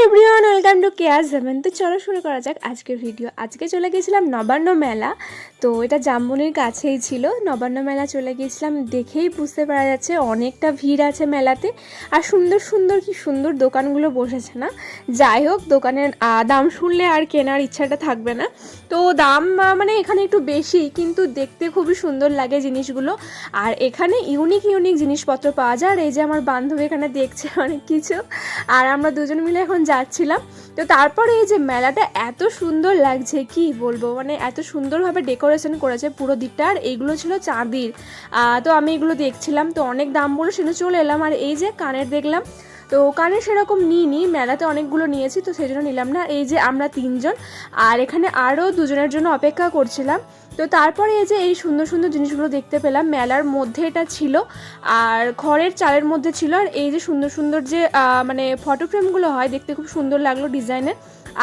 Everyone, welcome to কেয়ার7। তো চলো শুরু করা যাক আজকের ভিডিও। আজকে চলে গিয়েছিলাম নবান্ন মেলা। তো এটা জামবনির কাছেই ছিল। নবান্ন মেলা চলে গিয়েছিলাম, দেখেই বুঝতে পারা যাচ্ছে অনেকটা ভিড় আছে মেলাতে। আর সুন্দর সুন্দর কি সুন্দর দোকানগুলো বসেছে না। যাই হোক, দোকানের দাম শুনলে আর কেনার ইচ্ছাটা থাকবে না। তো দাম মানে এখানে একটু বেশি, কিন্তু দেখতে খুবই সুন্দর লাগে জিনিসগুলো। আর এখানে ইউনিক ইউনিক জিনিসপত্র পাওয়া যায়। আর এই যে আমার বান্ধবী এখানে দেখছে অনেক কিছু, আর আমরা দুজন মিলে এখন যাচ্ছিলাম। তো তারপরে এই যে মেলাটা এত সুন্দর লাগছে কি বলবো, মানে এত সুন্দরভাবে ডেকোরেশন করেছে পুরো দিকটা। আর এইগুলো ছিল চাঁদির। তো আমি এগুলো দেখছিলাম, তো অনেক দাম বলে সেটা চলে এলাম। আর এই যে কানের দেখলাম, তো কানে সেরকম নিইনি, মেলাতে অনেকগুলো নিয়েছি তো সেই জন্য নিলাম না। এই যে আমরা 3 জন, আর এখানে আরও 2 জনের জন্য অপেক্ষা করছিলাম। তো তারপরে এই যে এই সুন্দর সুন্দর জিনিসগুলো দেখতে পেলাম। মেলার মধ্যে এটা ছিল, আর খড়ের চালের মধ্যে ছিল। আর এই যে সুন্দর সুন্দর যে মানে ফটো ফ্রেমগুলো হয়, দেখতে খুব সুন্দর লাগলো ডিজাইনের।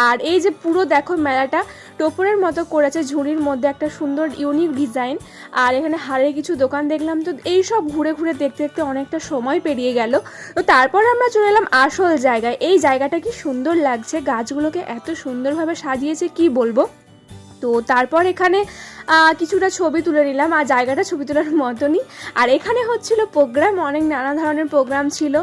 আর এই যে পুরো দেখো মেলাটা টোপরের মতো করেছে, ঝুড়ির মধ্যে একটা সুন্দর ইউনিক ডিজাইন। আর এখানে হাড়ের কিছু দোকান দেখলাম। তো এই সব ঘুরে ঘুরে দেখতে দেখতে অনেকটা সময় পেরিয়ে গেল। তো তারপর আমরা চলে এলাম আসল জায়গায়। এই জায়গাটা কি সুন্দর লাগছে, গাছগুলোকে এত সুন্দরভাবে সাজিয়েছে কি বলবো। তো তারপর এখানে কিছুটা ছবি তুলে নিলাম, আর জায়গাটা ছবি তোলার মতনই। আর এখানে হচ্ছিল প্রোগ্রাম, অনেক নানা ধরনের প্রোগ্রাম ছিল।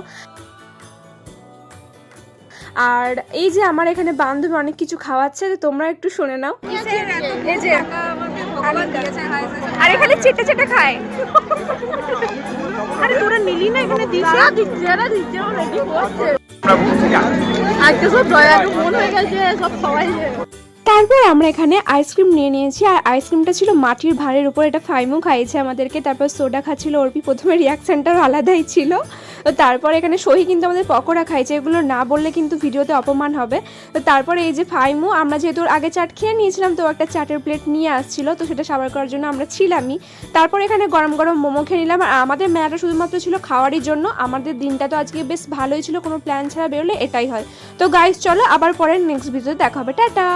আর এই যে আমার এখানে বান্ধবী অনেক কিছু খাওয়াচ্ছে, তো তোমরা একটু শুনে নাও। আর এখানে চেটে চেটে খায়। আরে তোরা নিলি না, এখানে দিচ্ছে আজকে সব দয়ালু মন হয়ে গেছে, সব খাওয়াই। তারপর আমরা এখানে আইসক্রিম নিয়ে নিয়েছি। আর আইসক্রিমটা ছিল মাটির ভাঁড়ের উপর, এটা ফাইমও খাইয়েছে আমাদেরকে। তারপর সোডা খাচ্ছিল অর্পি, প্রথমে রিয়াকশানটাও আলাদাই ছিল। তো তারপর এখানে সহি কিন্তু আমাদের পকোড়া খাইছে, এগুলো না বললে কিন্তু ভিডিওতে অপমান হবে। তো তারপরে এই যে ফাইমু, আমরা যেহেতু আগে চাট খেয়ে নিয়েছিলাম, তো একটা চাটের প্লেট নিয়ে আসছিল, তো সেটা সাবার করার জন্য আমরা ছিলামই। তারপর এখানে গরম গরম মোমো খেয়ে নিলাম। আর আমাদের মেলাটা শুধুমাত্র ছিল খাওয়ারই জন্য। আমাদের দিনটা তো আজকে বেশ ভালোই ছিল, কোনো প্ল্যান ছাড়া বেরোলে এটাই হয়। তো গাইস চলো আবার পরের নেক্সট ভিডিওতে দেখা হবে, টাটা।